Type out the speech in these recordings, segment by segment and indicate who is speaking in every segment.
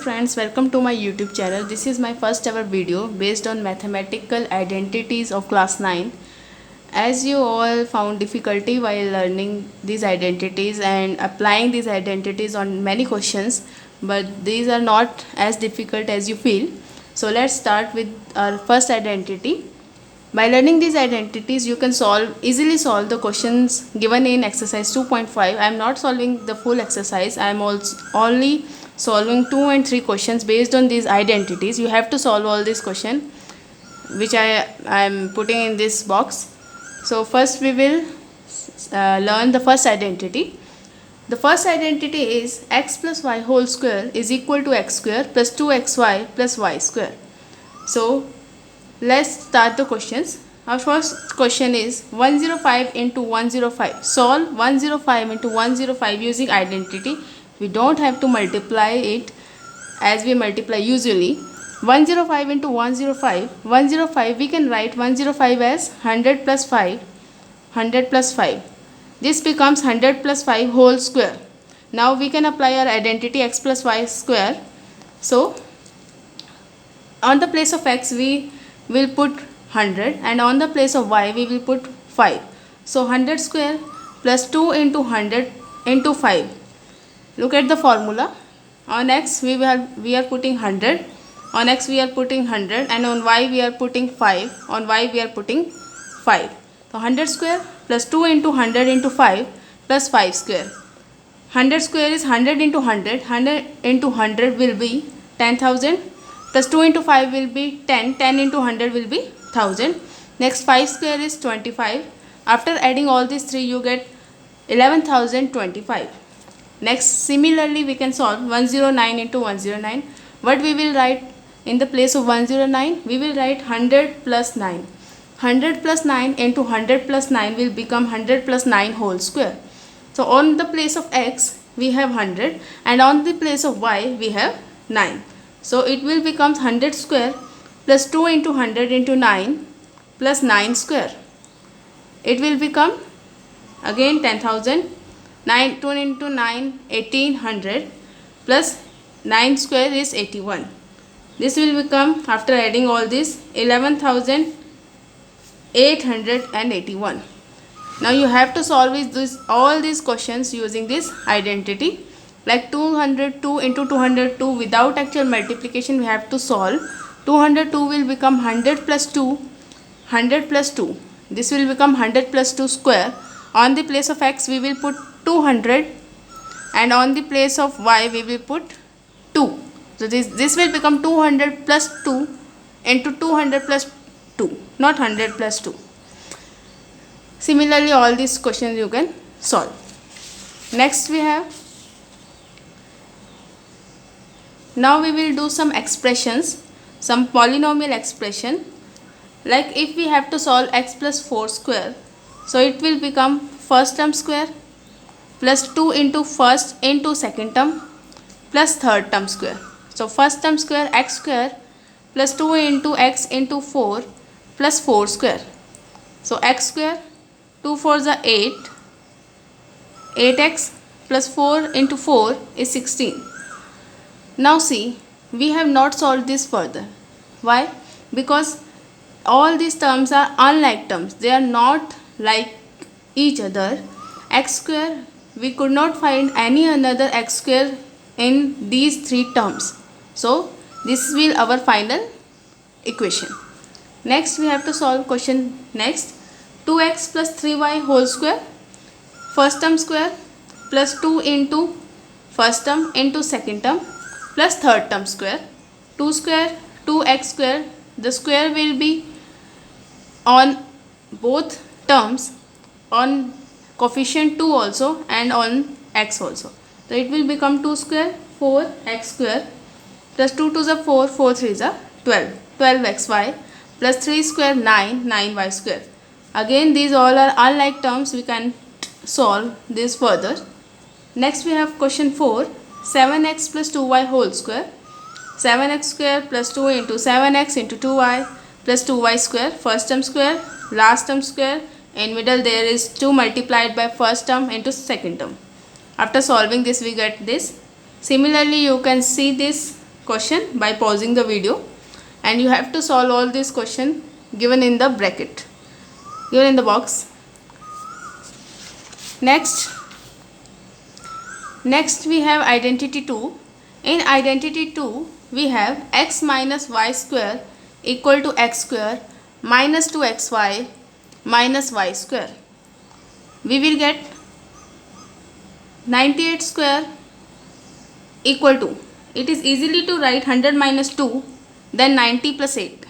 Speaker 1: friends, welcome to my YouTube channel. This is my first ever video based on mathematical identities of class 9. As you all found difficulty while learning these identities and applying these identities on many questions, but these are not as difficult as you feel. So let's start with our first identity. By learning these identities, you can easily solve the questions given in exercise 2.5. I am not solving the full exercise. I am only solving 2 and 3 questions based on these identities. You have to solve all these questions which I am putting in this box. So first we will learn the first identity. The first identity is x plus y whole square is equal to x square plus 2xy plus y square. So let's start the questions. Our first question is 105 into 105. Solve 105 into 105 using identity. We don't have to multiply it as we multiply usually. 105 into 105. 105 we can write 105 as 100 plus 5. 100 plus 5. This becomes 100 plus 5 whole square. Now we can apply our identity x plus y square. So on the place of x we will put 100 and on the place of y we will put 5. So 100 square plus 2 into 100 into 5. Look at the formula. On x we are putting 100, on x we are putting 100 and on y we are putting 5, on y we are putting 5. So 100 square plus 2 into 100 into 5 plus 5 square. 100 square is 100 into 100, 100 into 100 will be 10,000. Plus 2 into 5 will be 10, 10 into 100 will be 1000. Next 5 square is 25. After adding all these 3 you get 11,025. Next similarly we can solve 109 into 109. What we will write in the place of 109? We will write 100 plus 9. 100 plus 9 into 100 plus 9 will become 100 plus 9 whole square. So on the place of x we have 100 and on the place of y we have 9. So it will become 100 square plus 2 into 100 into 9 plus 9 square. It will become again 10,000. 2 into 9, 1800 plus 9 square is 81. This will become, after adding all this, 11,881. Now you have to solve all these questions using this identity. Like 202 into 202 without actual multiplication we have to solve. 202 will become 100 plus 2, 100 plus 2. This will become 100 plus 2 square. On the place of x we will put 200 and on the place of y we will put 2. So this will become 200 plus 2 into 200 plus 2, not 100 plus 2. Similarly all these questions you can solve. Next we have, now we will do some expressions, some polynomial expression. Like if we have to solve x plus 4 square, so it will become first term square plus 2 into first into second term plus third term square. So first term square x square plus 2 into x into 4 plus 4 square. So x square, 2 4s are 8, 8x plus 4 into 4 is 16. Now see, we have not solved this further. Why? Because all these terms are unlike terms. They are not like each other. X square, we could not find any another x square in these 3 terms. So this will be our final equation. Next we have to solve question next. 2x plus 3y whole square, first term square plus 2 into first term into second term plus third term square. 2 square, 2x square, the square will be on both terms, on coefficient 2 also and on x also. So it will become 2 square 4x square plus 2 2s are 4, 4 3s are 12, 12xy plus 3 square 9, 9y square. Again these all are unlike terms, we can solve this further. Next we have question 4, 7x plus 2y whole square. 7x square plus 2 into 7x into 2y plus 2y square, first term square, last term square, in middle there is 2 multiplied by first term into second term. After solving this we get this. Similarly you can see this question by pausing the video, and you have to solve all this question given in the bracket, given in the box. Next we have identity 2. In identity 2 we have x minus y square equal to x square minus 2xy minus y square. We will get 98 square equal to, it is easily to write 100 minus 2 then 90 plus 8.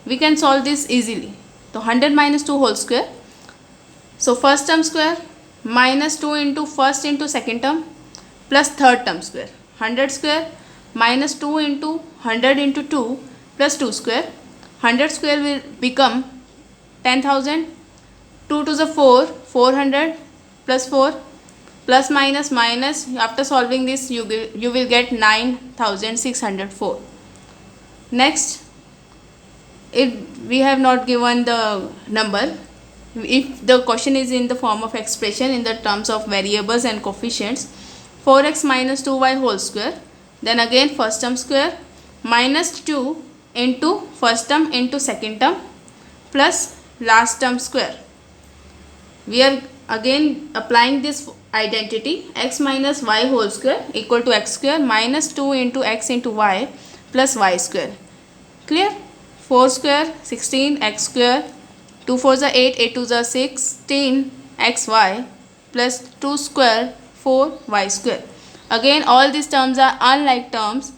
Speaker 1: We can solve this easily. So 100 minus 2 whole square. So first term square minus 2 into first into second term plus third term square. 100 square minus 2 into 100 into 2 plus 2 square. 100 square will become 10,000. 2 to the 4, 400 plus 4 plus minus minus. After solving this you will get 9,604. Next, if we have not given the number, if the question is in the form of expression in the terms of variables and coefficients, 4x minus 2y whole square, then again first term square minus 2 into first term into second term plus last term square. We are again applying this identity, x minus y whole square equal to x square minus 2 into x into y plus y square. Clear? 4 square 16 x square, 2 4s are 8, 8 2s are 16 xy plus 2 square 4y square. Again all these terms are unlike terms.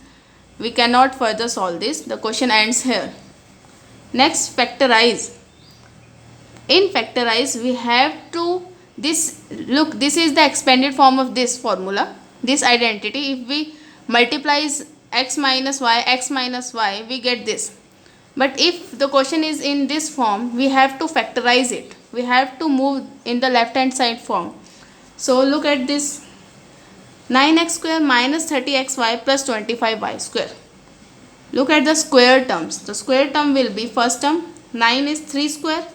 Speaker 1: We cannot further solve this. The question ends here. Next, factorize. In factorize we have to this is the expanded form of this formula, this identity. If we multiplies x minus y we get this. But if the question is in this form we have to factorize it. We have to move in the left hand side form. So look at this, 9x square minus 30xy plus 25y square. Look at the square terms. The square term will be first term, 9 is 3 square,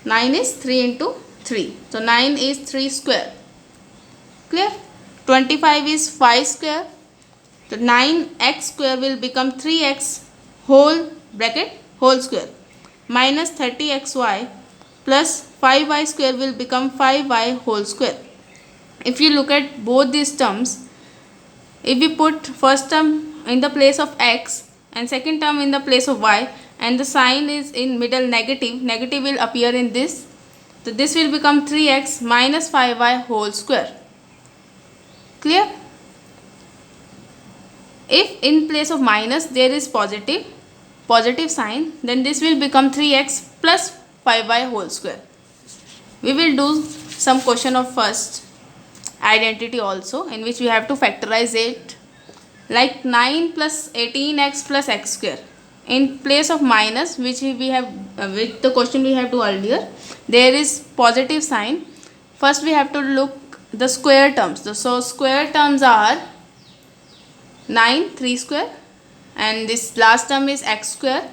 Speaker 1: 9 is 3 into 3. So 9 is 3 square. Clear? 25 is 5 square. So 9x square will become 3x whole bracket whole square minus 30xy plus 5y square will become 5y whole square. If you look at both these terms, if we put first term in the place of x and second term in the place of y and the sign is in middle negative, negative will appear in this. So this will become 3x minus 5y whole square. Clear? If in place of minus there is positive sign, then this will become 3x plus 5y whole square. We will do some question of first identity also, in which we have to factorize it, like 9 plus 18x plus x square. In place of minus, which we have with the question we have to earlier, there is positive sign. First we have to look the square terms. So square terms are 9 3 square and this last term is x square.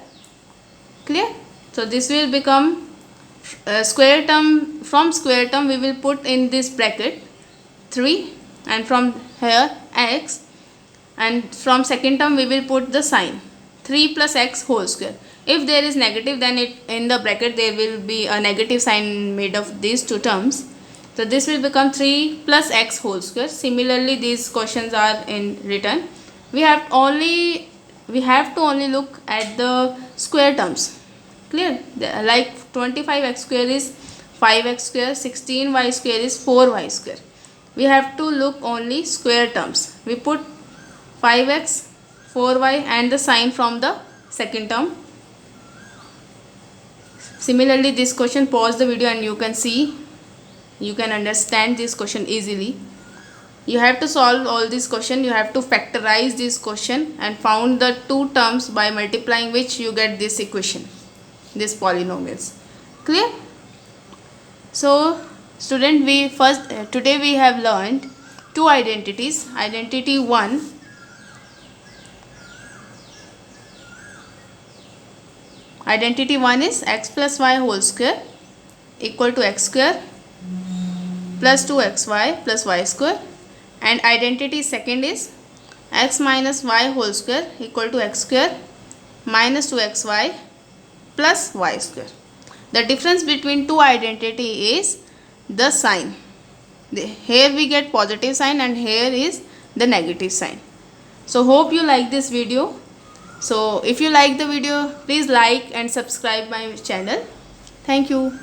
Speaker 1: Clear? So this will become square term. From square term we will put in this bracket 3 and from here x, and from second term we will put the sign 3 plus x whole square. If there is negative, then it in the bracket there will be a negative sign made of these two terms. So this will become 3 plus x whole square. Similarly these questions are in written. We have to only look at the square terms. Clear? Like 25x square is 5x square, 16y square is 4y square. We have to look only square terms. We put 5x, 4y and the sign from the second term. Similarly this question, pause the video and you can see, you can understand this question easily. You have to solve all this question. You have to factorize this question and found the two terms by multiplying which you get this equation, this polynomials. Clear? So student, today we have learned two identities. Identity 1, identity 1 is x plus y whole square equal to x square plus 2xy plus y square, and identity second is x minus y whole square equal to x square minus 2xy plus y square. The difference between two identity is the sign. Here we get positive sign and here is the negative sign. So hope you like this video. So if you like the video, please like and subscribe my channel. Thank you.